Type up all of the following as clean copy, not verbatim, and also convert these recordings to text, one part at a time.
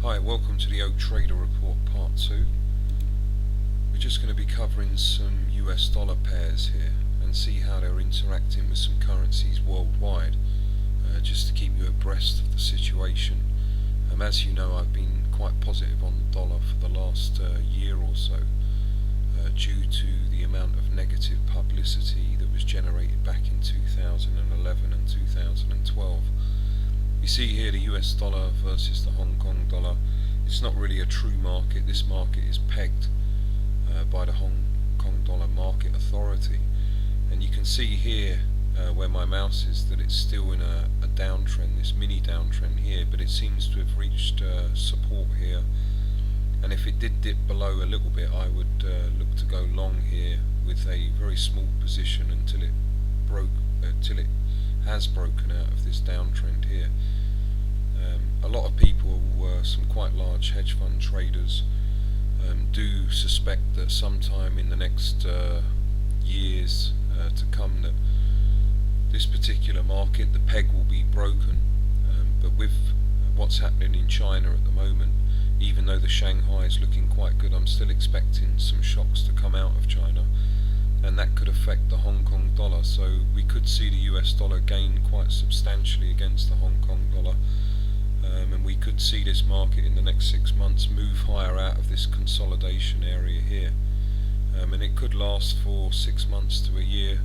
Hi, welcome to the Oak Trader Report Part 2. We're just going to be covering some US dollar pairs here and see how they're interacting with some currencies worldwide, just to keep you abreast of the situation. As you know, I've been quite positive on the dollar for the last year or so, due to the amount of negative publicity that was generated back in 2011 and 2012. You see here the US dollar versus the Hong Kong dollar. It's not really a true market. This market is pegged by the Hong Kong dollar market authority, and you can see here where my mouse is that it's still in a downtrend, this mini downtrend here, but it seems to have reached support here, and if it did dip below a little bit, I would look to go long here with a very small position until it has broken out of this downtrend here. A lot of people, some quite large hedge fund traders, do suspect that sometime in the next years to come that this particular market, the peg will be broken. But with what's happening in China at the moment, even though the Shanghai is looking quite good, I'm still expecting some shocks to come out of China, and that could affect the Hong Kong dollar. So we could see the US dollar gain quite substantially against the Hong Kong dollar, and we could see this market in the next 6 months move higher out of this consolidation area here, and it could last for 6 months to a year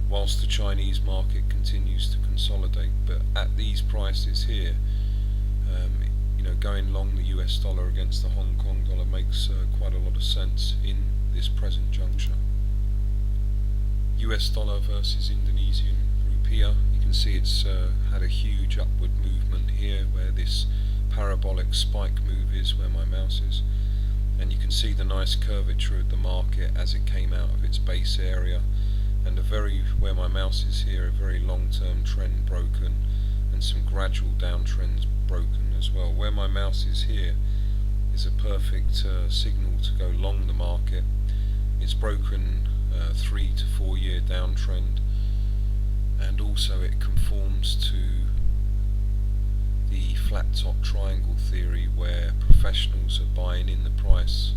whilst the Chinese market continues to consolidate. But at these prices here, going long the US dollar against the Hong Kong dollar makes quite a lot of sense in this present juncture. US dollar versus Indonesian rupiah. You can see it's had a huge upward movement here where this parabolic spike move is, where my mouse is, and you can see the nice curvature of the market as it came out of its base area, and where my mouse is here, a very long-term trend broken and some gradual downtrends broken as well. Where my mouse is here is a perfect signal to go long the market. It's broken 3 to 4 year downtrend, and also it conforms to the flat top triangle theory, where professionals are buying in the price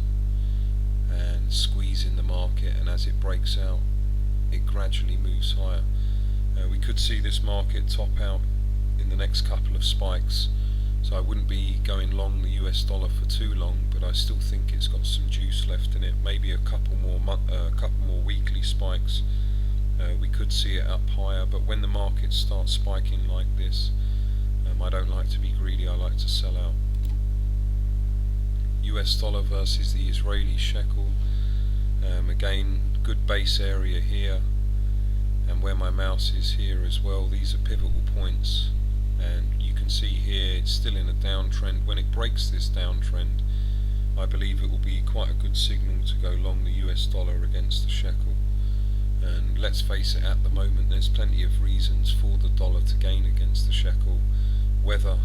and squeezing the market, and as it breaks out it gradually moves higher. We could see this market top out in the next couple of spikes, so I wouldn't be going long the US dollar for too long, but I still think it's got some juice left in it. Maybe a couple more weekly spikes, we could see it up higher. But when the market starts spiking like this, I don't like to be greedy, I like to sell out. US dollar versus the Israeli shekel. Again, good base area here, and where my mouse is here as well, these are pivotal points, and you can see here it's still in a downtrend. When it breaks this downtrend, I believe it will be quite a good signal to go long the US dollar against the shekel. And let's face it, at the moment there's plenty of reasons for the dollar to gain against the shekel. Whether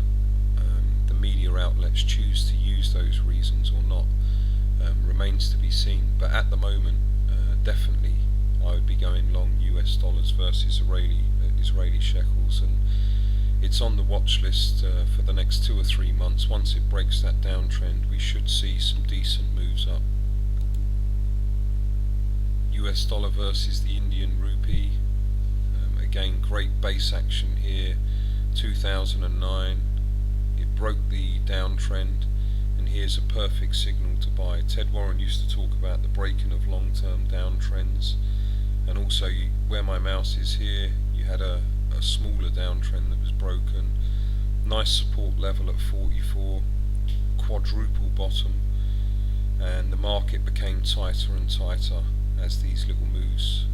the media outlets choose to use those reasons or not remains to be seen, but at the moment definitely I would be going long US dollars versus Israeli shekels, and it's on the watch list for the next 2 or 3 months. Once it breaks that downtrend, we should see some decent moves up. US dollar versus the Indian rupee. Again, great base action here. 2009, it broke the downtrend, and here's a perfect signal to buy. Ted Warren used to talk about the breaking of long-term downtrends, and also where my mouse is here, you had a smaller downtrend that was broken. Nice support level at 44, quadruple bottom, and the market became tighter and tighter as these little moves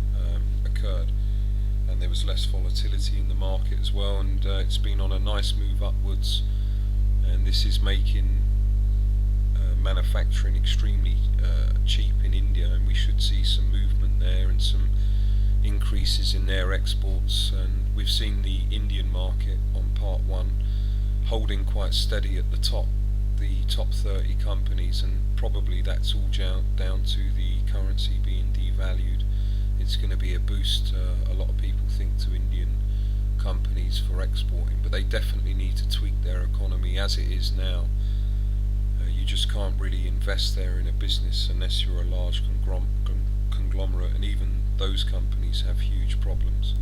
occurred, and there was less volatility in the market as well, and it's been on a nice move upwards, and this is making manufacturing extremely cheap in India, and we should see some movement there and some increases in their exports. And we've seen the Indian market on part 1 holding quite steady at the top 30 companies, and probably that's all down to the currency being devalued. It's going to be a boost, a lot of people think, to Indian companies for exporting, but they definitely need to tweak their economy. As it is now, just can't really invest there in a business unless you're a large conglomerate, and even those companies have huge problems.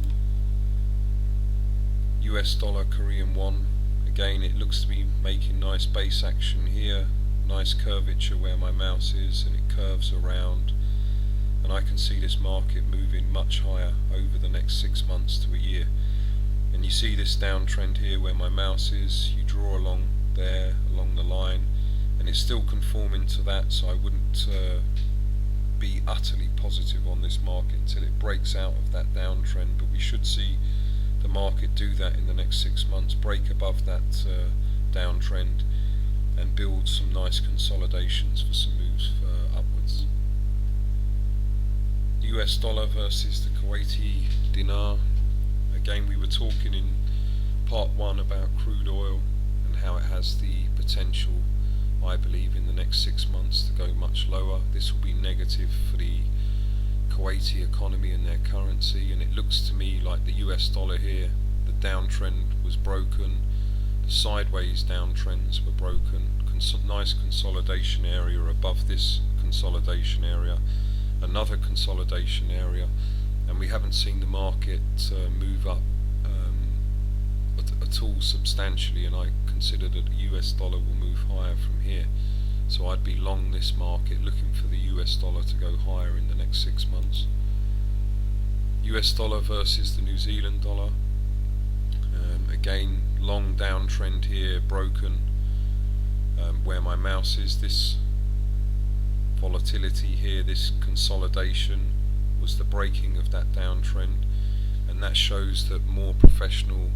US dollar, Korean won, again it looks to be making nice base action here, nice curvature where my mouse is, and it curves around, and I can see this market moving much higher over the next 6 months to a year. And you see this downtrend here where my mouse is, you draw along there, along the line, and it's still conforming to that, so I wouldn't be utterly positive on this market until it breaks out of that downtrend, but we should see the market do that in the next 6 months, break above that downtrend and build some nice consolidations for some moves upwards. US dollar versus the Kuwaiti dinar. Again, we were talking in part 1 about crude oil and how it has the potential, I believe, in the next 6 months to go much lower. This will be negative for the Kuwaiti economy and their currency, and it looks to me like the US dollar here, the downtrend was broken, the sideways downtrends were broken, nice consolidation area above this consolidation area, another consolidation area, and we haven't seen the market move up at all substantially, and I consider that the US dollar will move higher from here. So I'd be long this market, looking for the US dollar to go higher in the next 6 months. US dollar versus the New Zealand dollar. Again, long downtrend here, broken where my mouse is. This volatility here, this consolidation was the breaking of that downtrend, and that shows that more professional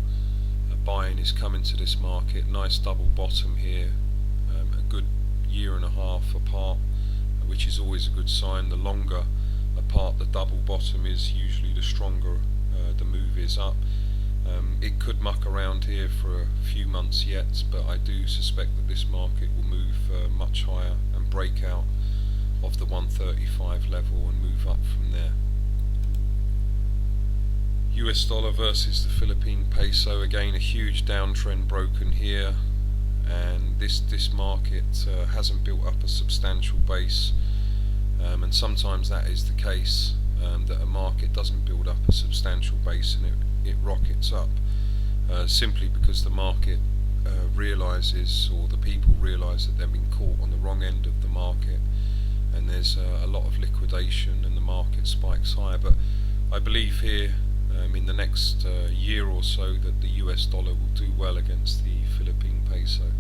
buying is coming to this market. Nice double bottom here, a good year and a half apart, which is always a good sign. The longer apart the double bottom is, usually the stronger the move is up. It could muck around here for a few months yet, but I do suspect that this market will move much higher and break out of the 135 level and move up from there. US dollar versus the Philippine peso. Again, a huge downtrend broken here, and this market hasn't built up a substantial base, and sometimes that is the case, that a market doesn't build up a substantial base and it rockets up, simply because the market realizes, or the people realize, that they've been caught on the wrong end of the market, and there's a lot of liquidation and the market spikes higher. But I believe here in the next year or so that the US dollar will do well against the Philippine peso,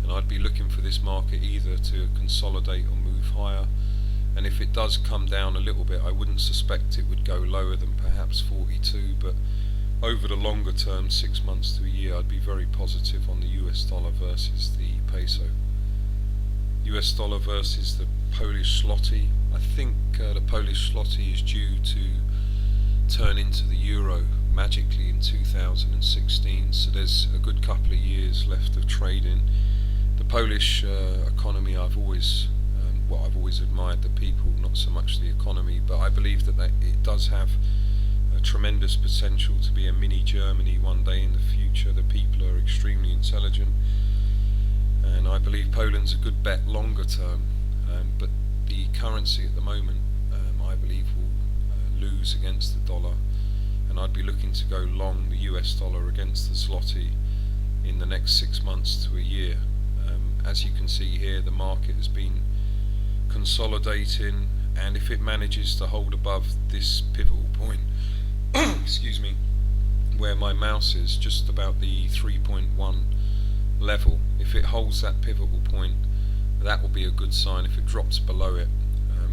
and I'd be looking for this market either to consolidate or move higher, and if it does come down a little bit, I wouldn't suspect it would go lower than perhaps 42, but over the longer term, 6 months to a year, I'd be very positive on the US dollar versus the peso. US dollar versus the Polish zloty. I think the Polish zloty is due to turn into the euro magically in 2016, so there's a good couple of years left of trading. The Polish economy, I've always admired the people, not so much the economy, but I believe that it does have a tremendous potential to be a mini Germany one day in the future. The people are extremely intelligent, and I believe Poland's a good bet longer term, but the currency at the moment, I believe, will lose against the dollar, and I'd be looking to go long the US dollar against the zloty in the next 6 months to a year. As you can see here, the market has been consolidating, and if it manages to hold above this pivotal point excuse me, where my mouse is, just about the 3.1 level, if it holds that pivotal point, that will be a good sign. If it drops below it,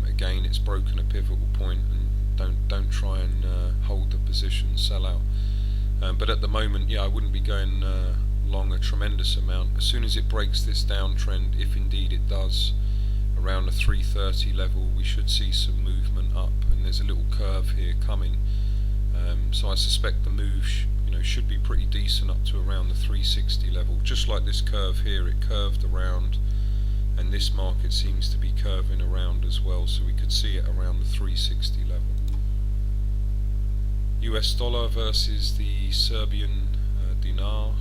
again, it's broken a pivotal point, and don't try and hold the position, sell out. But at the moment, yeah, I wouldn't be going long a tremendous amount. As soon as it breaks this downtrend, if indeed it does, around the 330 level, we should see some movement up, and there's a little curve here coming, so I suspect the move should be pretty decent up to around the 360 level. Just like this curve here, it curved around, and this market seems to be curving around as well, so we could see it around the 360 level. US dollar versus the Serbian dinar.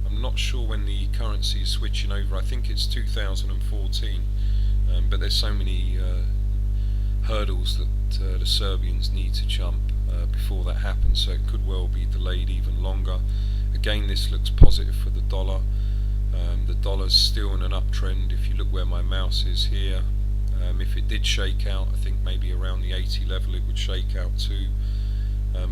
I'm not sure when the currency is switching over. I think it's 2014, but there's so many hurdles that the Serbians need to jump before that happens, so it could well be delayed even longer. Again, this looks positive for the dollar. The dollar's still in an uptrend. If you look where my mouse is here, if it did shake out, I think maybe around the 80 level it would shake out too.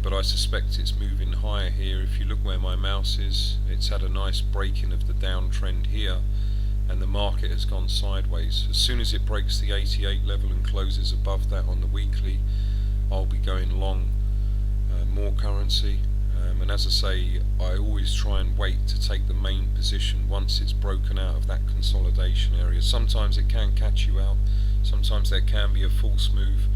But I suspect it's moving higher here. If you look where my mouse is, it's had a nice breaking of the downtrend here, and the market has gone sideways. As soon as it breaks the 88 level and closes above that on the weekly, I'll be going long more currency. And as I say, I always try and wait to take the main position once it's broken out of that consolidation area. Sometimes it can catch you out, sometimes there can be a false move,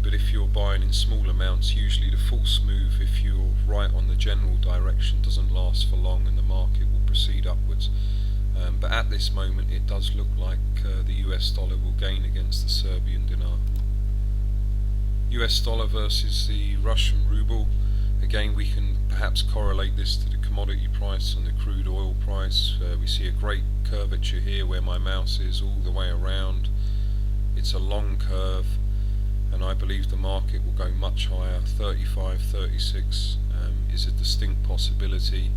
but if you're buying in small amounts, usually the false move, if you're right on the general direction, doesn't last for long and the market will proceed upwards. But at this moment it does look like the US dollar will gain against the Serbian dinar. US dollar versus the Russian ruble. Again, we can perhaps correlate this to the commodity price and the crude oil price. We see a great curvature here where my mouse is all the way around. It's a long curve, and I believe the market will go much higher. 35, 36 is a distinct possibility,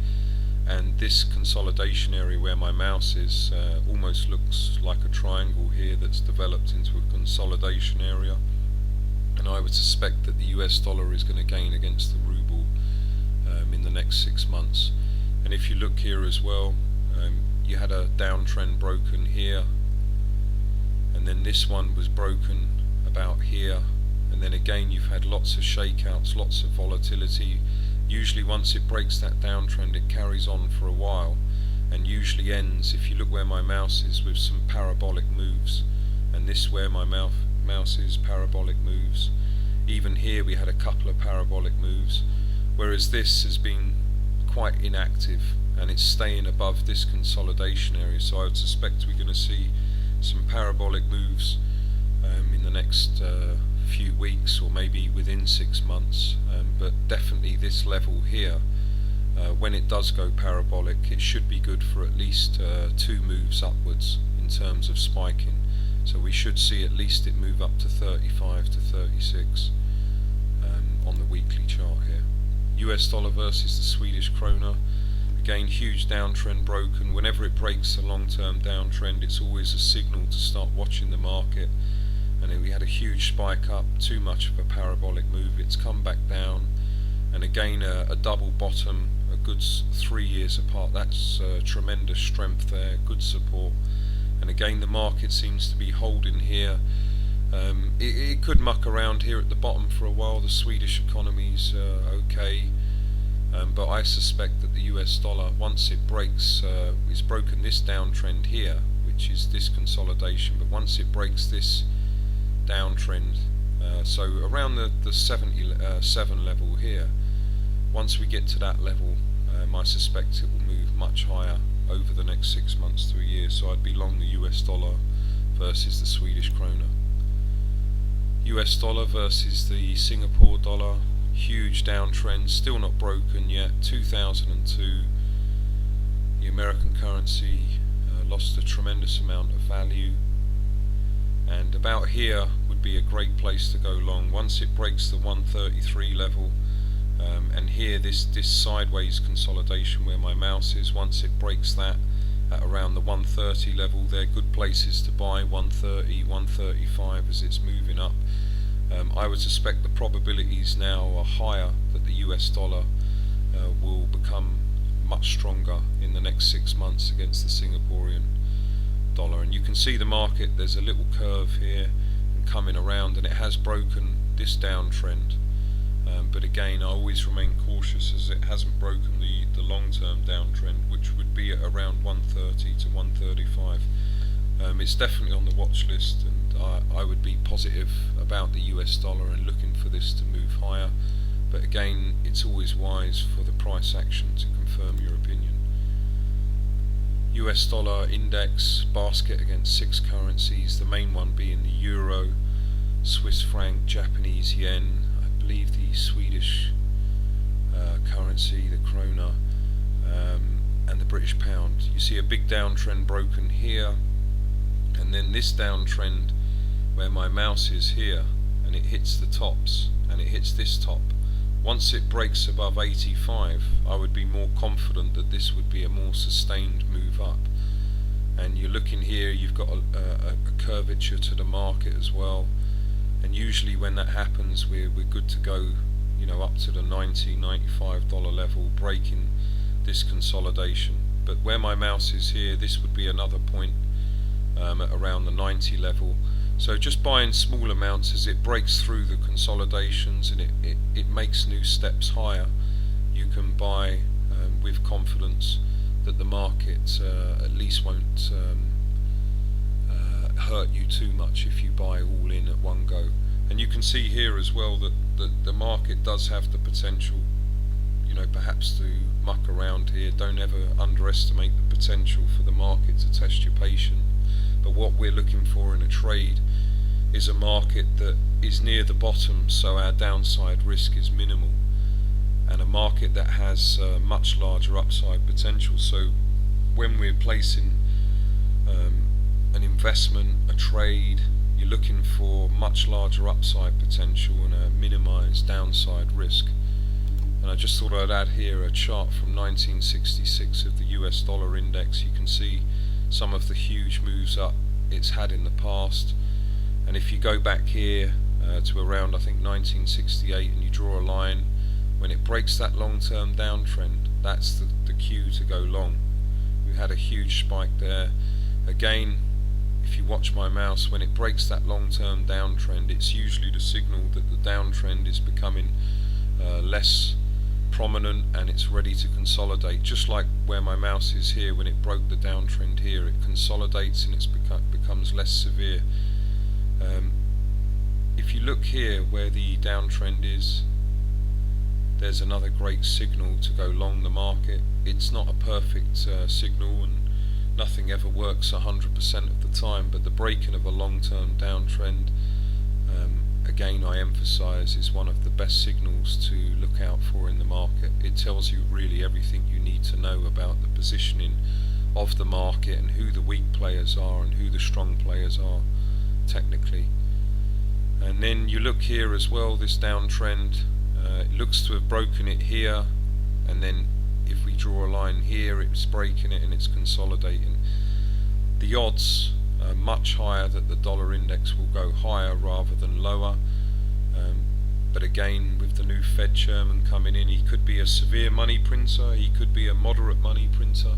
and this consolidation area where my mouse is almost looks like a triangle here that's developed into a consolidation area, and I would suspect that the US dollar is going to gain against the ruble in the next 6 months. And if you look here as well, you had a downtrend broken here, and then this one was broken about here, and then again you've had lots of shakeouts, lots of volatility. Usually once it breaks that downtrend it carries on for a while and usually ends, if you look where my mouse is, with some parabolic moves, and this where my mouse is, parabolic moves. Even here we had a couple of parabolic moves, whereas this has been quite inactive and it's staying above this consolidation area. So I would suspect we're going to see some parabolic moves in the next few weeks, or maybe within 6 months, but definitely this level here, when it does go parabolic, it should be good for at least 2 moves upwards in terms of spiking. So we should see at least it move up to 35 to 36 on the weekly chart here. US dollar versus the Swedish krona. Again, huge downtrend broken. Whenever it breaks a long-term downtrend, it's always a signal to start watching the market. And then we had a huge spike up, too much of a parabolic move. It's come back down, and again a double bottom, a good 3 years apart. That's tremendous strength there, good support. And again the market seems to be holding here. It could muck around here at the bottom for a while. The Swedish economy's okay, but I suspect that the US dollar, once it breaks, it's broken this downtrend here, which is this consolidation, but once it breaks this downtrend, so around the 77 level here, once we get to that level, I suspect it will move much higher over the next 6 months to a year. So I'd be long the US dollar versus the Swedish krona. US dollar versus the Singapore dollar, huge downtrend, still not broken yet. 2002, the American currency lost a tremendous amount of value, and about here would be a great place to go long once it breaks the 133 level, and here this sideways consolidation where my mouse is, once it breaks that at around the 130 level, they're good places to buy. 130, 135 as it's moving up. I would suspect the probabilities now are higher that the US dollar will become much stronger in the next 6 months against the Singaporean dollar. And you can see the market, there's a little curve here and coming around, and it has broken this downtrend, but again I always remain cautious as it hasn't broken the long-term downtrend, which would be at around 130 to 135. It's definitely on the watch list, and I would be positive about the US dollar and looking for this to move higher, but again it's always wise for the price action to confirm your opinion. US dollar index basket against 6 currencies, the main one being the euro, Swiss franc, Japanese yen, I believe the Swedish currency, the krona, and the British pound. You see a big downtrend broken here, and then this downtrend where my mouse is here, and it hits the tops, and it hits this top. Once it breaks above 85, I would be more confident that this would be a more sustained move up. And you're looking here, you've got a curvature to the market as well, and usually when that happens we're good to go, you know, up to the $90-$95 level, breaking this consolidation. But where my mouse is here, this would be another point at around the 90 level. So just buying small amounts as it breaks through the consolidations and it makes new steps higher, you can buy with confidence that the market at least won't hurt you too much if you buy all in at one go. And you can see here as well that the market does have the potential, you know, perhaps to muck around here. Don't ever underestimate the potential for the market to test your patience. But what we're looking for in a trade is a market that is near the bottom, so our downside risk is minimal, and a market that has much larger upside potential. So when we're placing an investment, a trade, you're looking for much larger upside potential and a minimized downside risk. And I just thought I'd add here a chart from 1966 of the US dollar index. You can see some of the huge moves up it's had in the past, and if you go back here to around I think 1968 and you draw a line, when it breaks that long-term downtrend, that's the cue to go long. We had a huge spike there. Again, if you watch my mouse, when it breaks that long-term downtrend, it's usually the signal that the downtrend is becoming less prominent and it's ready to consolidate. Just like where my mouse is here, when it broke the downtrend here, it consolidates and it becomes less severe. If you look here where the downtrend is, there's another great signal to go long the market. It's not a perfect signal, and nothing ever works 100% of the time, but the breaking of a long-term downtrend, again I emphasize, is one of the best signals to look out for in the market. It tells you really everything you need to know about the positioning of the market and who the weak players are and who the strong players are technically. And then you look here as well, this downtrend, it looks to have broken it here, and then if we draw a line here, it's breaking it and it's consolidating. The odds are much higher that the dollar index will go higher rather than lower, but again, with the new Fed chairman coming in, he could be a severe money printer, he could be a moderate money printer,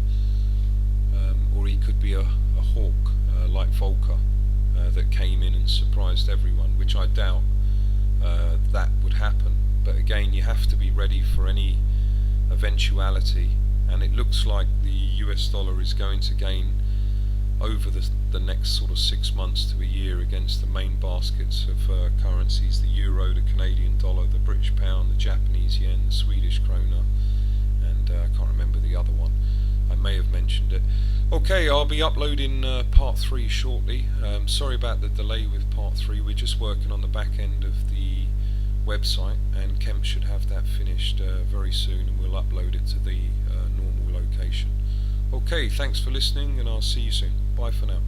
or he could be a hawk like Volcker that came in and surprised everyone, which I doubt that would happen. But again, you have to be ready for any eventuality, and it looks like the US dollar is going to gain over the next sort of 6 months to a year against the main baskets of currencies: the euro, the Canadian dollar, the British pound, the Japanese yen, the Swedish krona, and I can't remember the other one. I may have mentioned it. Okay, I'll be uploading part 3 shortly. Sorry about the delay with part 3. We're just working on the back end of the website, and Kemp should have that finished very soon, and we'll upload it to the normal location. Okay, thanks for listening, and I'll see you soon. Bye for now.